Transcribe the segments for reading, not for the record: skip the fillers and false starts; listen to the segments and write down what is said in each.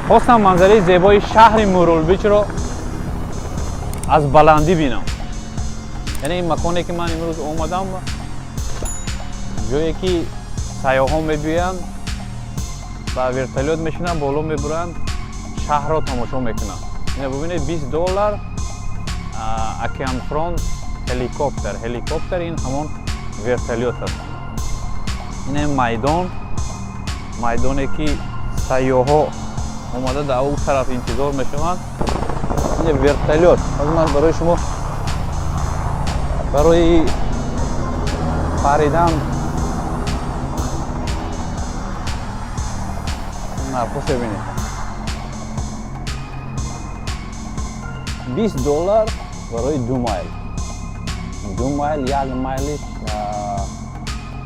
خواستم منظره زیبای شهر مиртл-Бичиро از بلندی بینم. یعنی این مکانی که من امروز اومدم جایی که سیاحان میبینن و ورتولت میشینن بالا میبرن شهر را تماشا میکنن. اینو ببینید $20 اکیان فرانک هلیکوپتر این همون ورتولت است. این میدانی که سیاحان اومده در اون طرف انتظار میشوند. این ورتولت من برای شما برای پریدن نرخش ببینید. $20 برای 2 مایل. 2 مایل 1 مایلش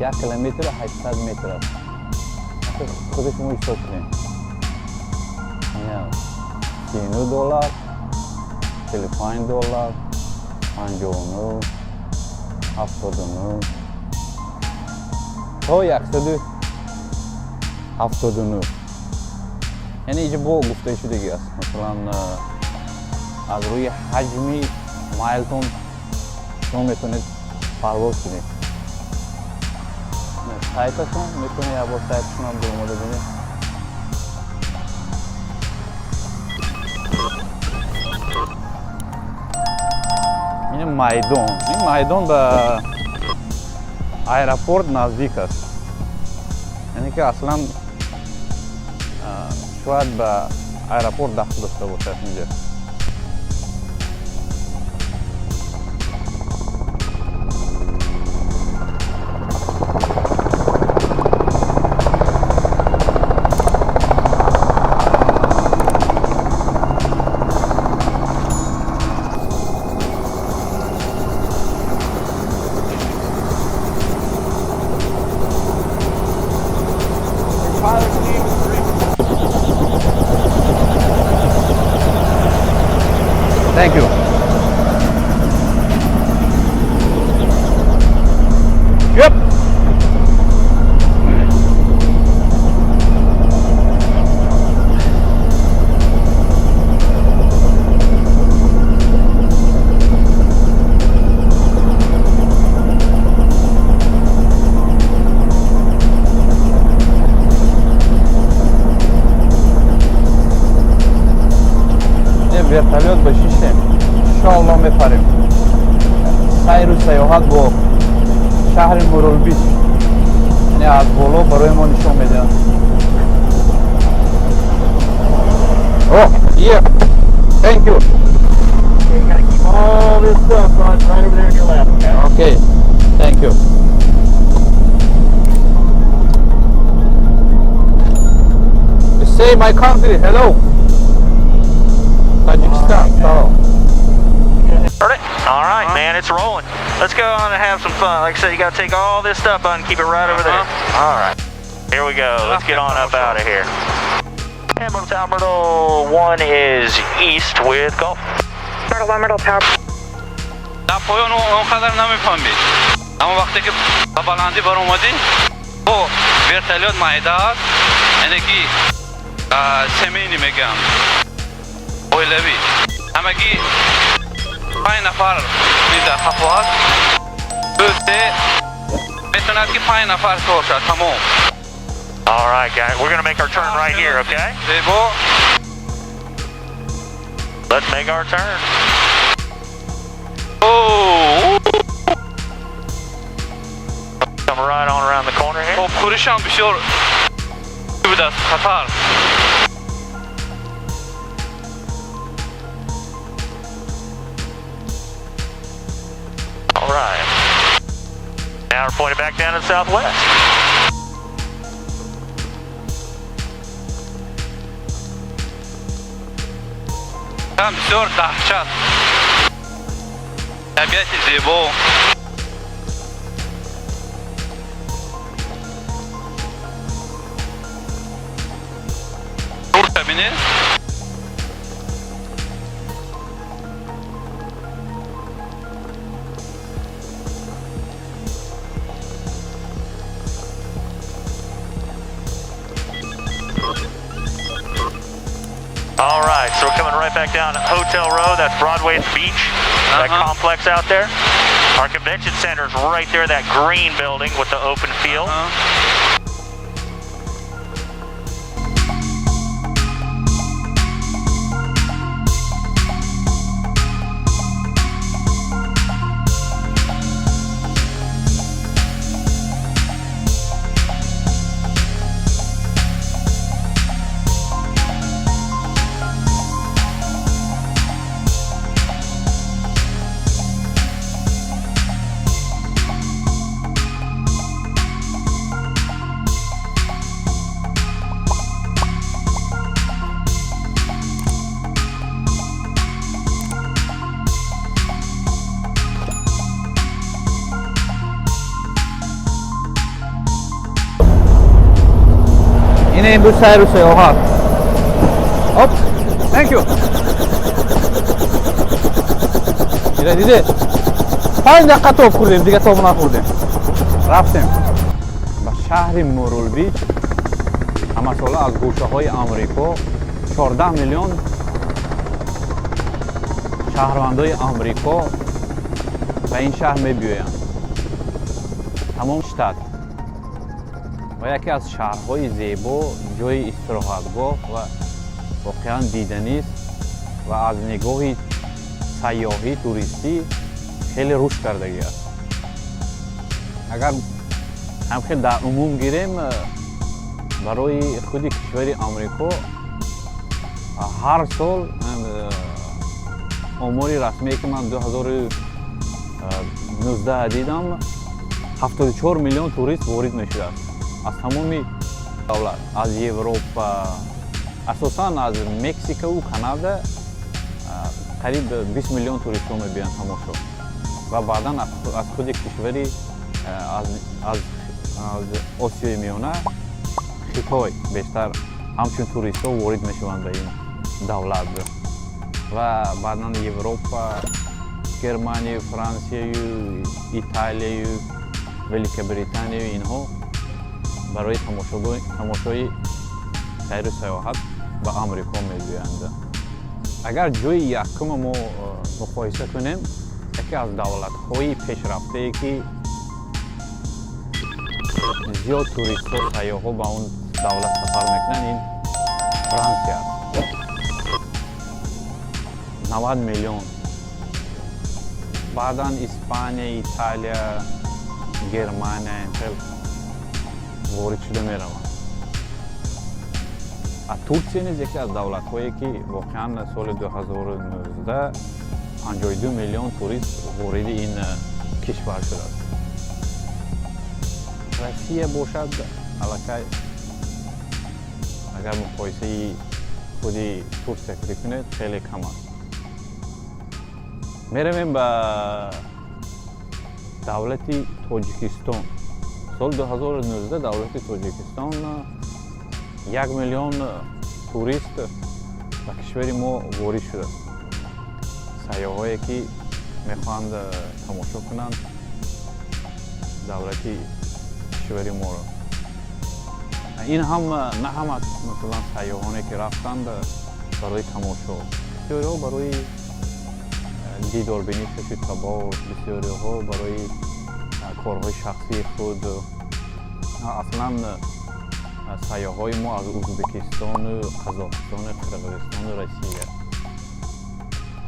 1 کیلومتر 800 متر است. خود شما حساب کنید. $39 $45 59 79 تا 179. یعنی اینجا با گفته شدگی است. مثلا از روی حجمی مایلتون شما میتونید پرواز کنید. سایتشون میتونید یا با سایتشون هم برموده بینید. این میدان به аэропорт نزدیک است. یعنی که اصلا شاید به аэропорт دخل داشته باشد اینجا. Thank you. Yep. ورتولت به شیشم انشاءالله میپریم. سیر و سیاحت با شهر مиртл-Бичi یعنی از بالا برای ما نشان میدن. Yeah, thank you. You gotta keep all this stuff right over there on your left, okay? Okay, thank you. You say my country, hello. Tajikistan. All right, man, it's rolling. Let's go on and have some fun. Like I said, you got to take all this stuff out and keep it right over there. All right, here we go. Let's get on up out of here. And Myrtle 1 is east with Gulf. Myrtle Tower. در پایان اونقدر نمیفهمید، اما وقتی که با بلندی بر اومدی با ورتولت مایده است. یعنی که سمینی میگم اویلوی همگی 5 نفر در خفاست بوده میتوند که 5 نفر باشد تمام. All right, guys, we're gonna make our turn right here, okay? زیبا. Let's make our turn. Oh! Come right on around the corner here. خب کوریش هم بسیار بوده است خطر. All right. Now we're pointed back down to the southwest. هم بسیار دهشت. طبیعت زیبا. دور ببینید. All right, so we're coming right back down Hotel Row. That's Broadway's beach, that complex out there. Our convention center is right there, that green building with the open field. اینه امروز سیر و سیاحت. Hop, thank you. دیده 5 دقیقه تاب خوردیم دیگه تاب نخوردیم. رفتیم به شهر میرتل-بیچ. همه ساله از گوشه های امریکا 14 میلیون شهروندای امریکا به این شهر میبیایند. تمام شتات و یکی از شهرهای زیبا، جای استراحتگاه و واقعا دیدنی است و از نگاه سیاحی توریستی خیلی رشد کردگی است. اگر هم خیلی در عموم گیریم برای خود کشور امریکا هر سال آماری رسمی که من 2019 دیدم 74 میلیون توریست وارد میشده است از تمام دولت، از اروپا، اساساً از مکزیک و کانادا قریب 20 میلیون توریست ها میبینن تماشا و بعدا از خود کشوری از آسیای میانه خطای بیشتر همچون توریست ها وارد میشوند به این دولت و بعدا اروپا، گرمانی، فرانسیه، ایتالیا، ولیک بریتانیا اینها برای تماشای سیر و سیاحت به امریکا می‌آیند. اگر جای یکم ما مقایسه کنیم، یکی از دولت‌های پیشرفته که زیاد توریست‌ها سیاح‌ها به اون دولت سفر میکنن این فرانسه است. 90 میلیون. بعداً اسپانیا، ایتالیا، گرمانیا وارد شده میروند. ترکیه نیز یکی از دولت‌هایی که واقعاً سال 2019 52 میلیون توریست وارد این کشور شده است. روسیه باشد الکی اگر مقایسه خودی ترکیه کنید خیلی کم است. میرویم به دولت تاجیکستان. سال 2019 دولت تاجیکستان 1 میلیون توریست به کشور ما وارد شده. سیاحایی که میخواهند تماشا کنند دولت کشور ما را. این هم نه همه مثلا سیاحانی که رفتند برای تماشا، بسیاری ها برای دیداربینی کشور تبار، بسیاری ها برای کارهای شخصی خود. اصلا سیاحای ما از ازبکستان، قزاقستان، قرقیزستان و روسیه.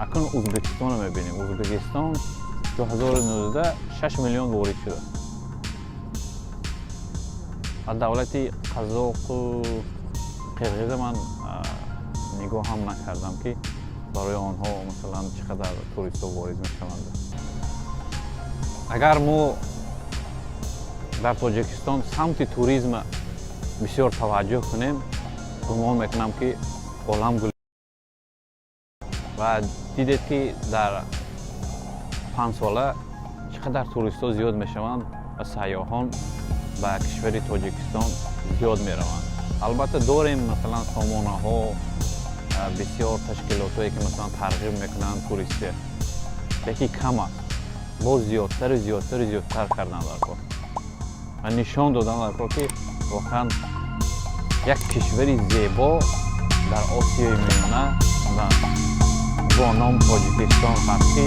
اکنون ازبکستان رو میبینیم. ازبکستان 2019 6 میلیون وارد شده. از دولت قزاق و قرقیز من نگاه هم نکردم که برای آنها مثلا چقدر توریست ها وارد میشوند. اگر ما در تاجیکستان سمت توریسم بسیار توجه کنیم، گمان میکنم که عالم گل و دیدید که در 5 ساله چقدر توریست ها زیاد میشوند و سیاحان به کشور تاجیکستان زیاد میروند. البته داریم مثلا سامانه ها بسیار تشکیلات هایی که مثلا ترغیب میکنند توریستی، یکی کم است. باز زیادتر کردن در کار و نشان دادن در کار که واقعا یک کشور زیبا дар Осиёи Миёна ва бо ном Тоҷикистон ҳаст ки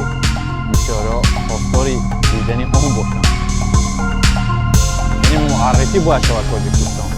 бисёриҳо хостори дидани он бошанд. яъне муаррифӣ бояд шавад Тоҷикистон.